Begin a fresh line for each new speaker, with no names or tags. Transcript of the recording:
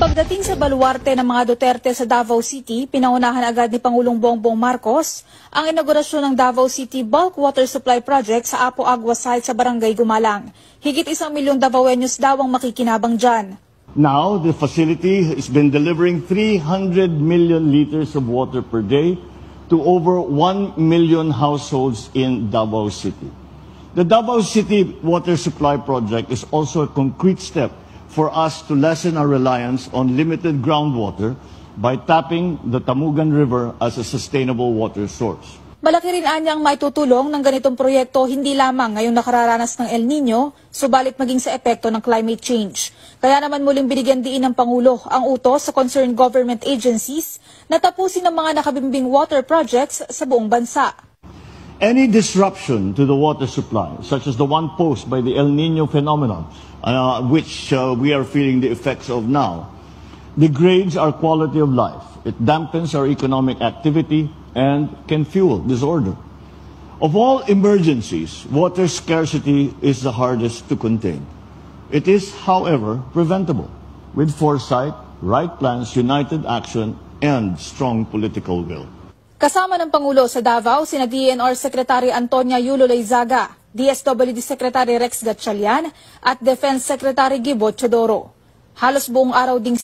Pagdating sa baluarte ng mga Duterte sa Davao City, pinaunahan agad ni Pangulong Bongbong Marcos ang inaugurasyon ng Davao City Bulk Water Supply Project sa Apo Agua Site sa Barangay Gumalang. Higit 1 milyon Davaoenos daw ang makikinabang dyan.
Now, the facility has been delivering 300 million liters of water per day to over 1 million households in Davao City. The Davao City Water Supply Project is also a concrete step for us to lessen our reliance on limited groundwater by tapping the Tamugan River as a sustainable water source.
Malaki rin anyang maitutulong ng ganitong proyekto hindi lamang ngayong nakararanas ng El Nino, subalit maging sa epekto ng climate change. Kaya naman muling binigyan diin ng Pangulo ang utos sa concerned government agencies na tapusin ang mga nakabimbing water projects sa buong bansa.
Any disruption to the water supply, such as the one posed by the El Nino phenomenon, which we are feeling the effects of now, degrades our quality of life. It dampens our economic activity and can fuel disorder. Of all emergencies, water scarcity is the hardest to contain. It is, however, preventable with foresight, right plans, united action, and strong political will.
Kasama ng Pangulo sa Davao, sina DNR Secretary Antonia Yulo Leizaga, DSWD Secretary Rex Gatchalian at Defense Secretary Gibo Chodoro. Halos buong araw ding